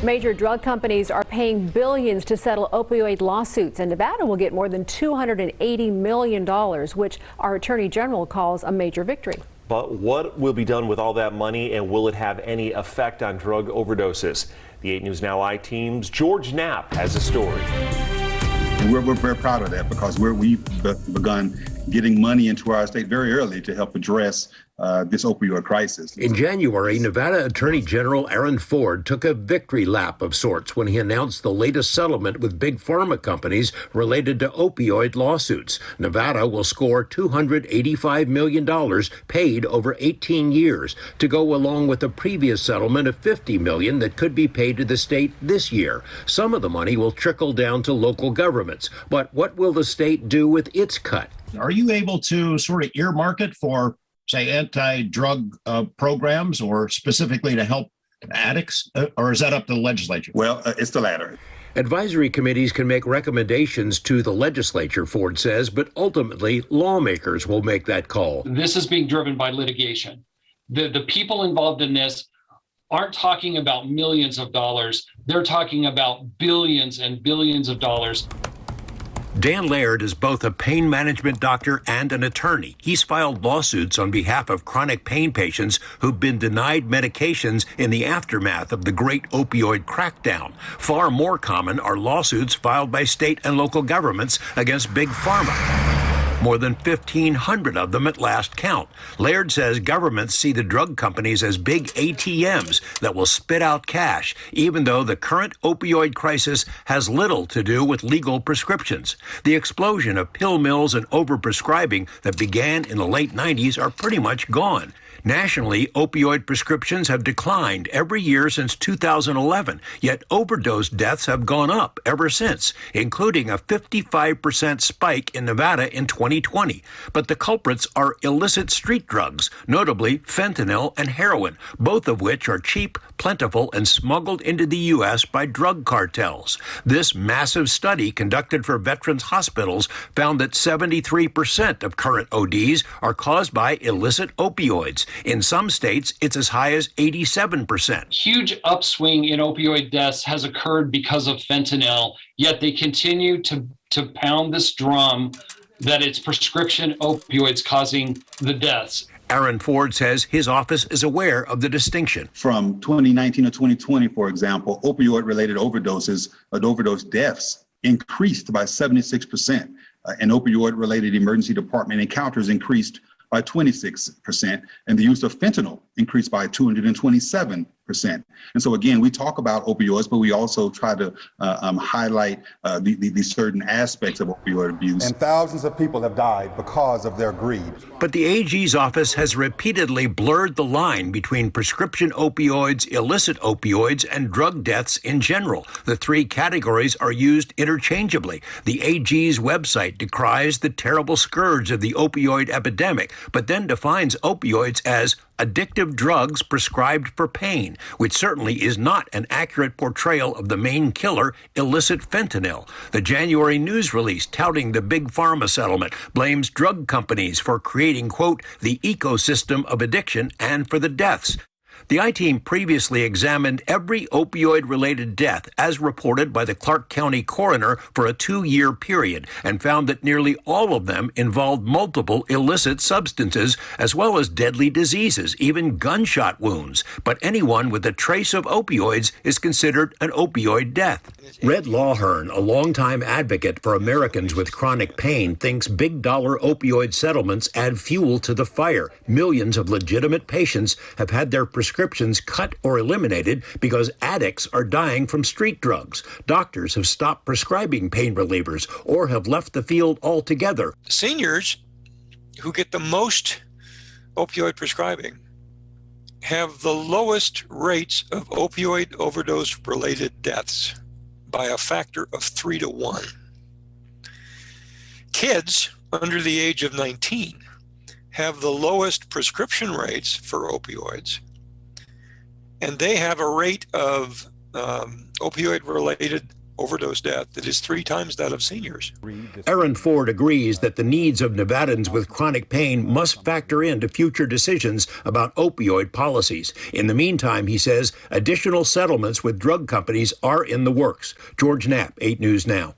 Major drug companies are paying billions to settle opioid lawsuits, and Nevada will get more than $280 million, which our Attorney General calls a major victory. But what will be done with all that money, and will it have any effect on drug overdoses? The 8 News Now I-Team's George Knapp has a story. We're very proud of that because we've begun getting money into our state very early to help address this opioid crisis. In January, Nevada Attorney General Aaron Ford took a victory lap of sorts when he announced the latest settlement with big pharma companies related to opioid lawsuits. Nevada will score $285 million paid over 18 years to go along with the previous settlement of $50 million that could be paid to the state this year. Some of the money will trickle down to local governments. But what will the state do with its cut? Are you able to sort of earmark it for, say, anti-drug programs or specifically to help addicts? Or is that up to the legislature? Well, it's the latter. Advisory committees can make recommendations to the legislature, Ford says, but ultimately lawmakers will make that call. This is being driven by litigation. The people involved in this aren't talking about millions of dollars. They're talking about billions and billions of dollars. Dan Laird is both a pain management doctor and an attorney. He's filed lawsuits on behalf of chronic pain patients who've been denied medications in the aftermath of the great opioid crackdown. Far more common are lawsuits filed by state and local governments against big pharma. More than 1,500 of them at last count. Laird says governments see the drug companies as big ATMs that will spit out cash, even though the current opioid crisis has little to do with legal prescriptions. The explosion of pill mills and overprescribing that began in the late 90s are pretty much gone. Nationally, opioid prescriptions have declined every year since 2011, yet overdose deaths have gone up ever since, including a 55% spike in Nevada in 2020. But the culprits are illicit street drugs, notably fentanyl and heroin, both of which are cheap, plentiful, and smuggled into the U.S. by drug cartels. This massive study conducted for veterans hospitals found that 73% of current ODs are caused by illicit opioids. In some states, it's as high as 87%. Huge upswing in opioid deaths has occurred because of fentanyl, yet they continue to pound this drum that it's prescription opioids causing the deaths. Aaron Ford says his office is aware of the distinction. From 2019 to 2020, for example, opioid-related overdose deaths increased by 76%, and opioid-related emergency department encounters increased by 26%, and the use of fentanyl increased by 227%. And so again, we talk about opioids, but we also try to highlight the certain aspects of opioid abuse. And thousands of people have died because of their greed. But the AG's office has repeatedly blurred the line between prescription opioids, illicit opioids, and drug deaths in general. The three categories are used interchangeably. The AG's website decries the terrible scourge of the opioid epidemic, but then defines opioids as addictive drugs prescribed for pain, which certainly is not an accurate portrayal of the main killer, illicit fentanyl. The January news release touting the big pharma settlement blames drug companies for creating, quote, the ecosystem of addiction and for the deaths. The I-Team previously examined every opioid-related death as reported by the Clark County coroner for a 2-year period and found that nearly all of them involved multiple illicit substances as well as deadly diseases, even gunshot wounds. But anyone with a trace of opioids is considered an opioid death. Red Lawhern, a longtime advocate for Americans with chronic pain, thinks big-dollar opioid settlements add fuel to the fire. Millions of legitimate patients have had their prescriptions cut or eliminated because addicts are dying from street drugs. Doctors have stopped prescribing pain relievers or have left the field altogether. Seniors who get the most opioid prescribing have the lowest rates of opioid overdose-related deaths by a factor of 3 to 1. Kids under the age of 19 have the lowest prescription rates for opioids, and they have a rate of opioid-related overdose death that is 3 times that of seniors. Aaron Ford agrees that the needs of Nevadans with chronic pain must factor into future decisions about opioid policies. In the meantime, he says, additional settlements with drug companies are in the works. George Knapp, 8 News Now.